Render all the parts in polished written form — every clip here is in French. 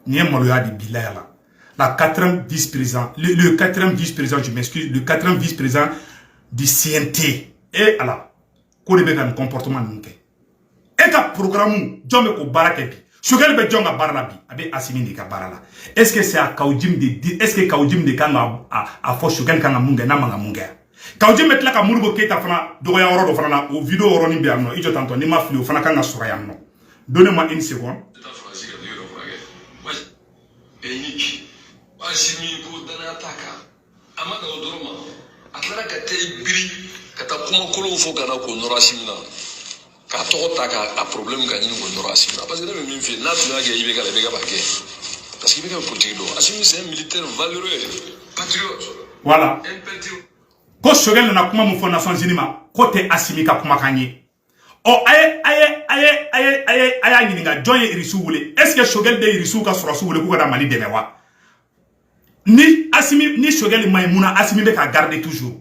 N'y maloya di bilaya la 4e vice-président, le 4e vice-président, je m'excuse, le 4e vice-président du CNT. Et alors, qu'on ait un comportement nunke. Et ka programme, John me ko barake bi. Choguel be John ga barala bi, abe Assimi de ka barala. Est-ce que c'est à Kaoudjim de, est-ce que Kaoudjim de kan a fo Choguel kan munga na manga munga. Kaoudjim met la ka Modibo Keita fana, doya oro do fana, au vidéo oro ni bi amno, ijo tanto ni ma fli fana kan ga souraya amno. Donnez-moi une seconde. Assimi ko dana taka amaka odoroma atlara ka te biri kata kuma kolo fo kana ko nora simina ka to taka a problème ka nyini ko nora simina parce que même min fi na tu ga yibe ka lebe ka baké parce que be ka politique do Assimi c'est un militaire valeureux patriote voilà ko Choguel na kuma mu fo Nations Unies ma ko te Assimi ka kuma kanye o aye nyini nga John Irisu wule est-ce que Choguel de Irisu ka sura su wule ko da Mali deme wa ni Assimi ni Choguel Maïmouna Assimi be ka garder toujours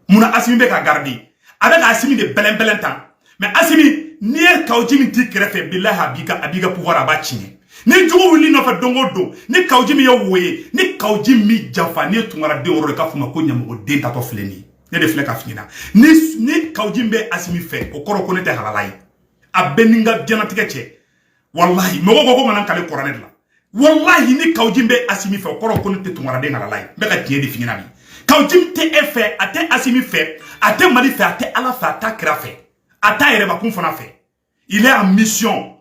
Mouna Assimi be ka garder avec Assimi de belen temps mais Assimi ni Kaoudjim ti krefe billahi abiga pouvoir abachine ni jugu wuli no fa dongo do ni Kaoudjim yo woye ni Kaoudjim mi jafa ni tungara de oro ka fuma ko nyamo de tato fleni ne de fleka finina ni Kaoudjim be Assimi fait o koro ko ne te halalai abeninga janatike che wallahi mogo go manan kale Qur'an la wallahi ni Kaoudjim be Assimi fait koro ko ne te tungara de halalai be ka tiye de finina bi Kaoudjim te fait ate Assimi fait ate Mali fait ate ala fait ate kra fait ate Yereba kun fana fait il est en mission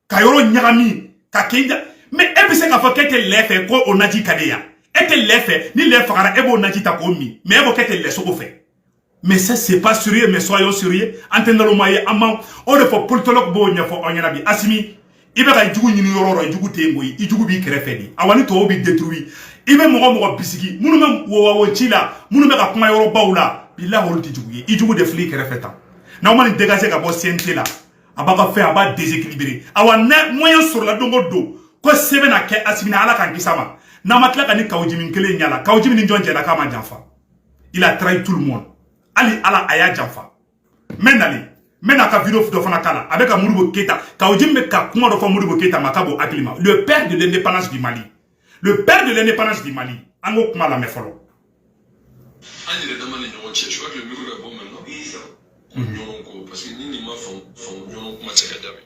kayoro nyagami kakenda mais ebise ka fa kete lefe ko onaji kadeya ete lefe ni le fagara ebo onaji ta ko mi mais ebo kete le soko fait mais ça c'est pas sérieux mais soyons sérieux entendons maye amam o de fo politologue bo nya fo onyana bi Assimi ibe ka jugu nyini yororo jugu tengoyi ijugu bi krefe di awani to obi détruit ibe mogo bisiki munu me wo chila munu me ka kuma yoro bawla billahi holu ti jugu yi ijugu de fli krefe tan na o mani dégager ka bo CNT la abaka fait aba déséquilibré awana moyen sur la dongo do ko sebe na ke Assimi na ala kan kisama na matla ka ni Kaoudjim kele nyala Kaoudjim ni njonje la kama janfa il a trahi tout le monde ali ala aya janfa mena ka vidéo do fana kala avec Modibo Keita Kaoudjim me ka kuma do fa Modibo Keita makabo aklima le père de l'indépendance du Mali le père de l'indépendance du Mali ango kuma la me folo ani le demande ñoo ci je crois que le micro est bon maintenant ñoo ko parce que ni ma fon ñoo kuma ci ka jabe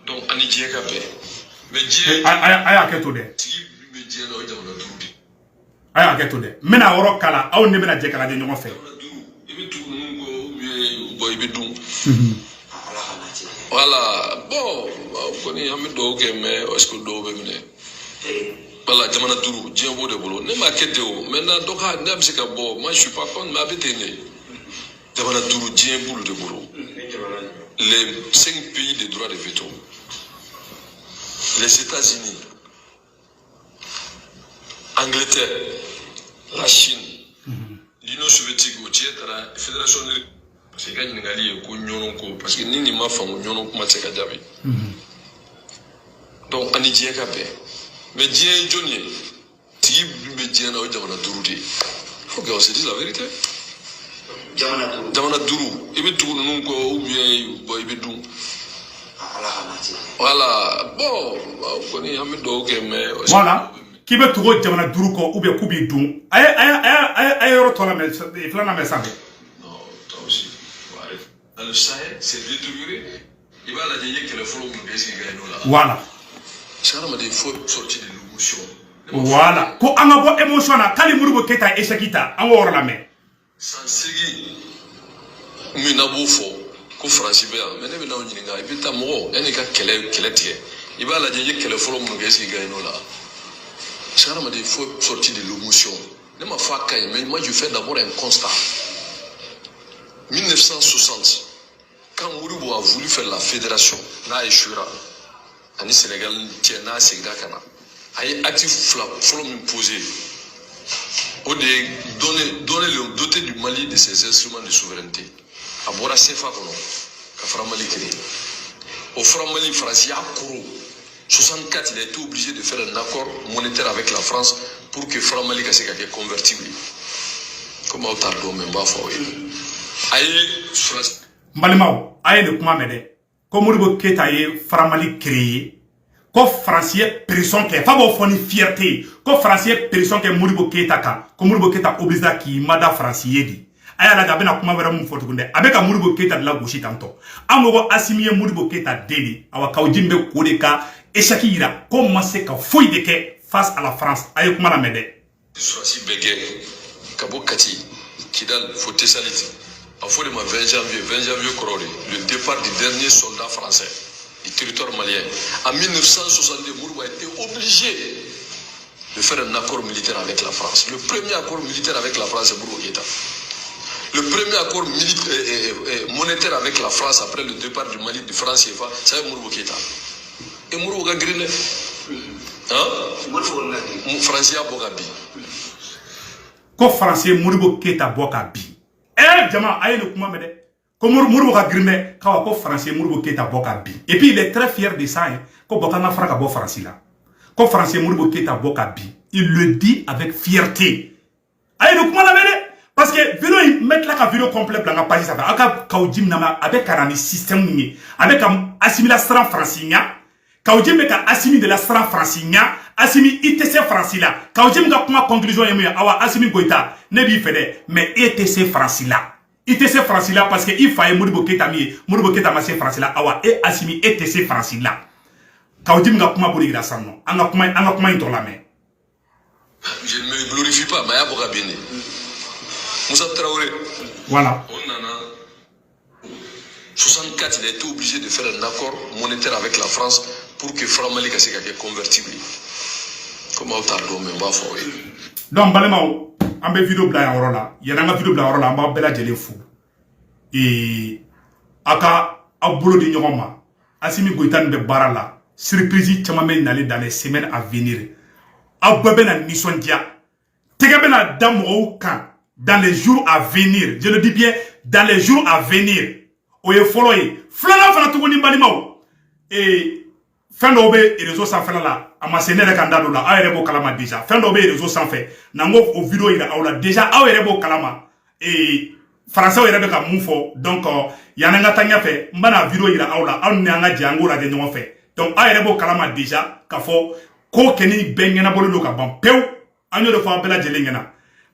donc ani je ka pe mais je aya keto de tigi me je no jamono tuudi aya keto de mena woro kala aw ne mena je kala de ñoo fe ibe tu ngo boy be dum voilà bon koni ami do ke mais est-ce que do be mine voilà jamana duru djembo de bolo ne ma kete o maintenant donc ha ndam se ka bo moi je suis pas contre ma betene jamana duru djembo de bolo les 5 pays de droit de veto les États-Unis Angleterre la Chine l'Union soviétique au titre la fédération parce que quand ngali ko nyono ko parce que nini ma fa nyono ko mateka jabe donc ani je ka be mais je joni tigi be je na o jamana durudi faut que on se dise la vérité jamana duru ibe tu non ko ou bien boy be dum voilà bon ko ni am do ke mais voilà qui be tugo jamana duru ko ou bien kubi dum ay rotola mais flana mais santé le Sahel, c'est détruire. Il va la dire que le follow me basic là. Voilà. Ça m'a dit faut sortir de l'émotion. Voilà. Ko angabo émotion na kali Modibo Keita échecita en wor la main. Sans sigi. Mina bofo ko France be mais ne be na onyi nga ibita mo ene ka kele tie. Il va la dire que le follow me basic là. Ça m'a dit faut sortir de l'émotion. Ne m'a pas caille mais moi je fais d'abord un constat. 1960 quand Modibo a voulu faire la fédération, na échouera. Ani Sénégal tient na Sénégal kana. Aïe actif follow m'imposer. Au donner le doté du Mali de ses instruments de souveraineté. À Bora Sefa kono, ka Fra Mali créé. Au Fra Mali français a couru. 64 il a été obligé de faire un accord monétaire avec la France pour que Fra Mali ka se ka convertible. Comment on tarde même pas faut. Aïe Mbalimao aye ne kuma mede ko Modibo Keita ye faramali créé ko français pression ke fa bo foni fierté ko français pression ke Modibo Keita ka ko Modibo Keita obligé ki mada français di aya la gabena kuma wera mun foto kunde abeka Modibo Keita de la gauche tanto amogo Assimi Modibo Keita deli awa kawjimbe ko de ka échec ira comment c'est ka foi de ke face à la France aye kuma la mede Soisi Bégué Kabo Kati Kidal Foté Saliti en fait le 20 janvier Korole le départ du dernier soldat français du territoire malien en 1962 Modibo a été obligé de faire un accord militaire avec la France. Le premier accord militaire avec la France c'est Modibo Keita. Le premier accord monétaire avec la France après le départ du Mali de France CFA, c'est Modibo Keita. Et Modibo a grillé. Français a Bogabi. Ko français Modibo Keita Bogabi. Jama aye le kuma mede. Ko Modibo a grillé kawa ko français Modibo Keita Bogabi. Et puis il est très fier de ça ko bokana fraka bo français là. Ko français Modibo Keita Bogabi. Il le dit avec fierté. Aye le kuma la mede. Parce que vidéo ils mettent là la vidéo complète dans la page ça va aka kawjim nama avec un système ni avec un assimilation français nya kawjim ka assimi de la sran français nya assimi ITC français là kawjim ga kuma conclusion yemu awa Assimi Goïta ne bi fede mais ITC français là parce que il fallait Modibo Keita ma c'est français là awa et Assimi ITC français là kawjim ga kuma boli gira sanno anga kuma into la mais je ne me glorifie pas mais ya boka bene Moussa Traoré. Voilà. On en a 64, il a été obligé de faire un accord monétaire avec la France pour que Franck Mali soit convertible. Comment on t'a dit, mais on va faire. Donc, Balemao, on a vidéo bla là. Il y a une vidéo bla là, on va bela jeli fou. Et aka abolo de nyoma. Assimi Goïta de barala. Surprise chamame n'allait dans les semaines à venir. Ababena nisondia. Tegabena damo kan. Dans les jours à venir, je le dis bien, dans les jours à venir, oye follow flana fana tuguni balimao et fin d'obe et réseau sans faire là, amassene le kandalo là, a erebo kalama déjà, fin d'obe et réseau sans fait, nango au vidéo il a aula déjà a erebo kalama et français o erebe ka mufo donc yananga tanya fait, mbana vidéo il a aula, on n'anga jango la de non fait, donc a erebo kalama déjà, kafo ko keni bengena bolo ka ban pew, anyo de fois bela jelengena.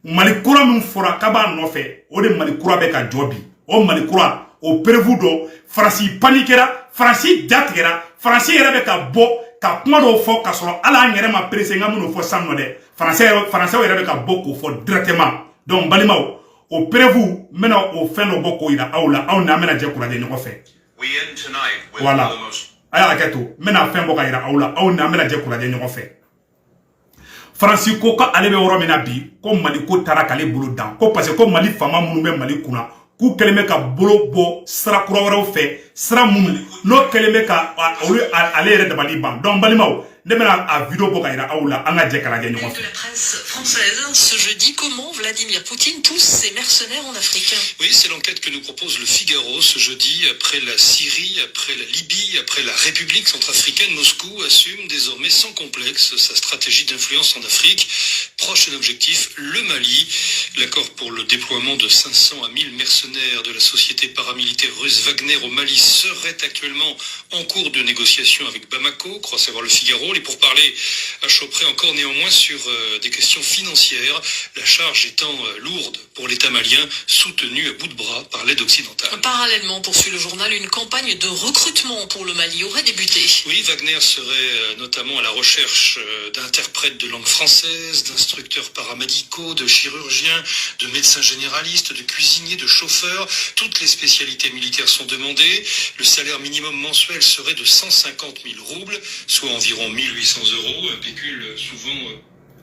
Malikura min fora kaba nofe o de malikura be ka jobi o malikura o prévu do Franci paniquera Franci datigera Franci yere be ka bo ka kuma do fo ka soro ala ngere ma presse ngamu no fo sanno de français yere be ka bo ko fo directement donc balimao o prévu mena o feno boko ida awla aw na mena je kura de nyoko fe voilà aya keto mena fen boka ida awla aw na mena je kura de nyoko fe Francisco ka ale be woro mina bi ko Mali ko tara kale bolo dan ko parce que ko Mali fama munu be Mali kuna ku keleme ka bolo bo sra kura woro fe sra munu no keleme ka ale re de Mali ban donc balimao de mena a vidéo boka ira awla anga je kala ge nyoko de la presse française ce jeudi comment Vladimir Poutine pousse ses mercenaires en Afrique. Oui, c'est l'enquête que nous propose le Figaro ce jeudi après la Syrie, après la Libye, après la République centrafricaine. Moscou assume désormais sans complexe sa stratégie d'influence en Afrique. Prochain objectif, le Mali. L'accord pour le déploiement de 500 à 1000 mercenaires de la société paramilitaire russe Wagner au Mali serait actuellement en cours de négociation avec Bamako, croit savoir le Figaro. Les pourparlers achopperaient encore néanmoins sur des questions financières, la charge étant lourde pour l'État malien, soutenu à bout de bras par l'aide occidentale. Parallèlement, poursuit le journal, une campagne de recrutement pour le Mali aurait débuté. Oui, Wagner serait notamment à la recherche d'interprètes de langue française, d'instructeurs paramédicaux, de chirurgiens, de médecins généralistes, de cuisiniers, de chauffeurs. Toutes les spécialités militaires sont demandées. Le salaire minimum mensuel serait de 150 000 roubles, soit environ 1800 €, pécule souvent...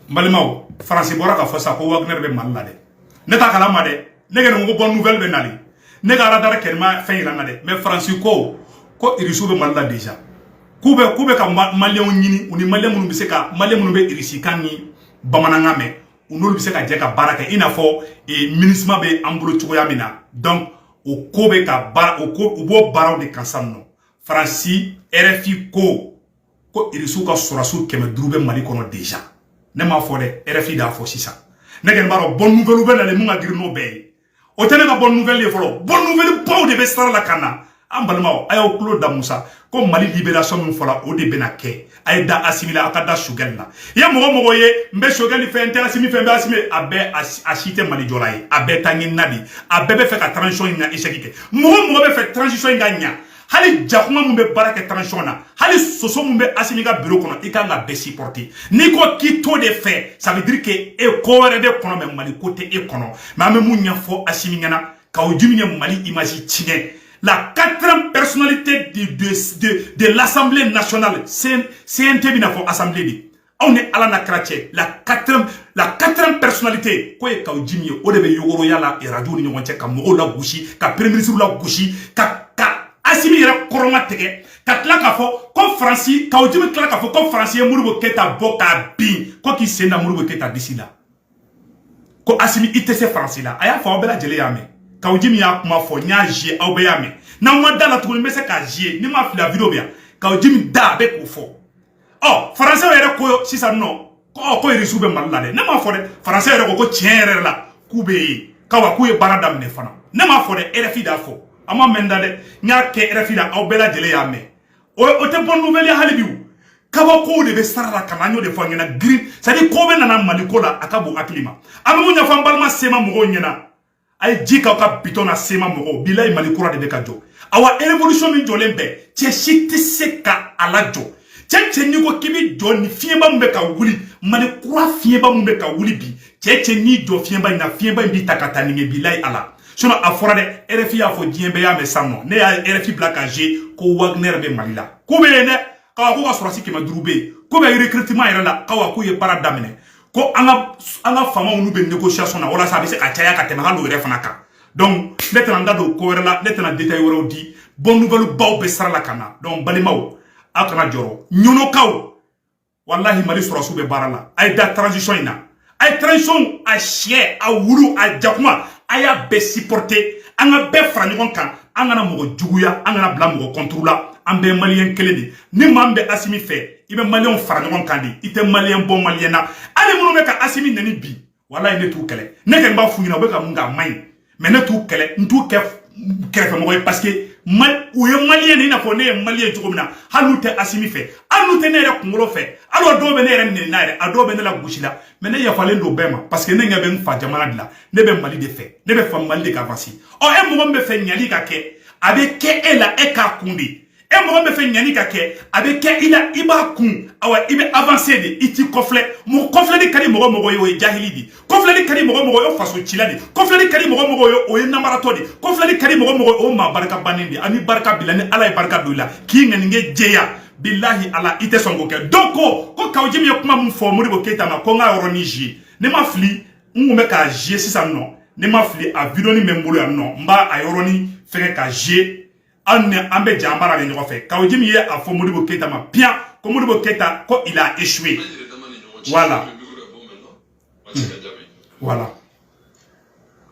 Malimao, français bora ka fosa ko Wagner be malla de. Neta kala ma de, nege no bonne nouvelle be nali. Nega radar kelma fe iranga de, mais français ko irisu be malla déjà. Kube ka malien nyini, uni malien munu bise ka malien munu be irisi kanni bamananga me. Unul bise ka je ka baraka ina fo e ministre be ambulo chukoya mina. Donc o kobe ka bar o ko ubo baraw de kansanno. Français RFI ko irisu ka sorasu keme drube mali kono déjà. Ne m'a fo de RFI da fo sisa. Ne gen baro bonne nouvelle be na le munga girno be. o tene ka bonne nouvelle ye folo bonne nouvelle baw de be sara la kana an balmaw ayo Claude da Moussa ko Mali libération min fola o de bena ke ay da assimila akada Choguel la ya mogo ye mbe Choguel fe inter assimi fe mbe assimi abe achite Mali jolaye abe tangi nabi abe be fe ka transition ina échec mogo be fe transition ina nya hali jakuma mun be baraka transition na hali soso mun be assimi ka bureau kono ikanga be supporter ni ko ki to de fait ça veut dire que e ko were de kono me Mali côté e kono ma me munya fo assimi ngana ka o jumi Mali image tine la quatrième personnalité de l'Assemblée nationale, c'est un terme pour l'Assemblée. On est à la cratère. La quatrième personnalité, quoi est-ce que Jimmy, au début, il y a la radio, il y a la gouchi, ka premier ministre la gouchi, ka Assimi la koromateke, ka tlaka fo, comme Francis, ka Jimmy tlaka fo, comme Francis, Mouribo Keta boka bin, quoi qui s'est na Mouribo Keta d'ici là. Ko Assimi itese Francis là, aya fa obela jele yame. Kaujimi ya kuma fo nya jie au beyame na mwada la tukuni mese ka jie ni ma fila video bia Kaujimi da be ko fo oh français yere ko si sa no ko irisu be malala de na ma fo de français yere ko tiere la kube kawa kuye baradam ne fana na ma fo de RFI da fo ama menda de nya ke RFI da au bela jele yame o te bon nouvelle ya halibiu kaba ko de be sarala kananyo de fo ngena green ça dit ko be na malikola akabo aklima amu nya fa balma sema mo nyena ay jika ka bitona sema mogo bilay malikura de bekajo awa révolution min jolembe che shiti seka alajo che ni ko kibi joni fiemba mbeka wuli malikura fiemba mbeka wuli bi che ni do fiemba na fiemba mbi takata ni bilay ala sono afora de RFI afo diembe ya mesanno ne ya RFI black ag ko Wagner be malila ko be ne ka ko sorasi ke madrube ko be recrutement ira la ka ko ye para damine ko anga fama unu be négociation na wala sa be se ka chaya ka tema halo re fanaka donc letna do ko wala letna détail woro di bon nouvelle baw be sara la kana donc balimaw akana joro nyono kaw wallahi Mali sura sube barala ay da transition ina ay transition a chie a wuru a jakuma aya be supporter anga be franyon kan anga na mo juguya anga na bla mo contrôla ambe malien keledi ni mambe Assimi fe ibe malien franyon kan di ite malien bon malien na ale munu be ka Assimi nani bi wallahi ne tu kele ne ken ba fuina be ka munga mai mais ne tu kele ntu kefe mo parce que mal ou ye malien ni na ko ne malien to mina halu te Assimi fe anu te ne re kungolo fe alo do be ne re ni na re ado be ne la gushila mais ne ya falen do bema parce que ne nga ben fa jamana dila ne be Mali de fe ne be fa Mali de ka vasi o e mo be fe nyali ka ke avec ke ela e ka kundi e mo be fe nyani ka ke avec ke ila iba kun awa ibe avancer de iti kofle mo kofle di kari mo yo jahili di kofle di kari mo yo faso chilani kofle di kari mo yo o namarato di kofle di kari mo o ma baraka banindi ami baraka bilani ala e baraka doila ki ngenge jeya billahi ala ite songo ke doko ko Kaujimi yakuma mu fo Modibo Keita ma ko nga oroniji ne ma fli ngume ka je sisa no ne ma fli a vidoni membolo ya no mba a yoroni fere ka je anne ambe jambara le nyofe Kaujimi ye a fo Modibo Keita ma bien ko Modibo Keita ko il a échoué voilà voilà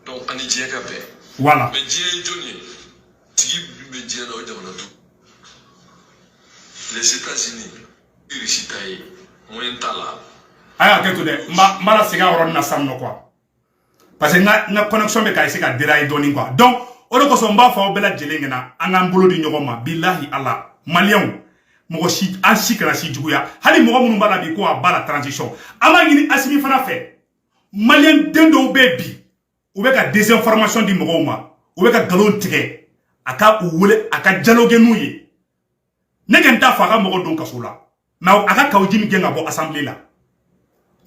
donc on est bien capé voilà mais Dieu Johnny tigi be Dieu na o jamana tout les États-Unis irishitaye moyen tala aya keto de mara sega oron na sanno quoi parce que na connexion be ka ese ka dira doni quoi donc o de ko so mba fa obela jelengena anga mbolo di nyogoma billahi allah malien mo si an sikra si juguya hali mo munu bala bi ko abala transition ama ngini Assimi fana fe malien dendo bebi o be ka désinformation di mo ma o be ka galon tike aka wole aka dialogue nuye ne kan ta faga mo don kasula na aka Kaujimi genga bo assemblée la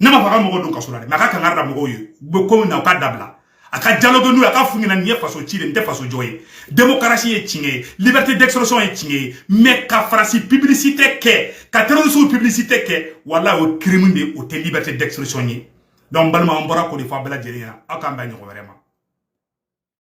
ne ma faga mo don kasula ma aka ngarda mo yo be ko na ka dabla aka dialogue nu aka fungina nie faso chile nte faso joye démocratie est tingé liberté d'expression est tingé mais ka farasi publicité ke ka terrorisme publicité ke wala o crime de o te liberté d'expression ni donc balma on bora ko de fa bela jeriya aka mba ni ko vraiment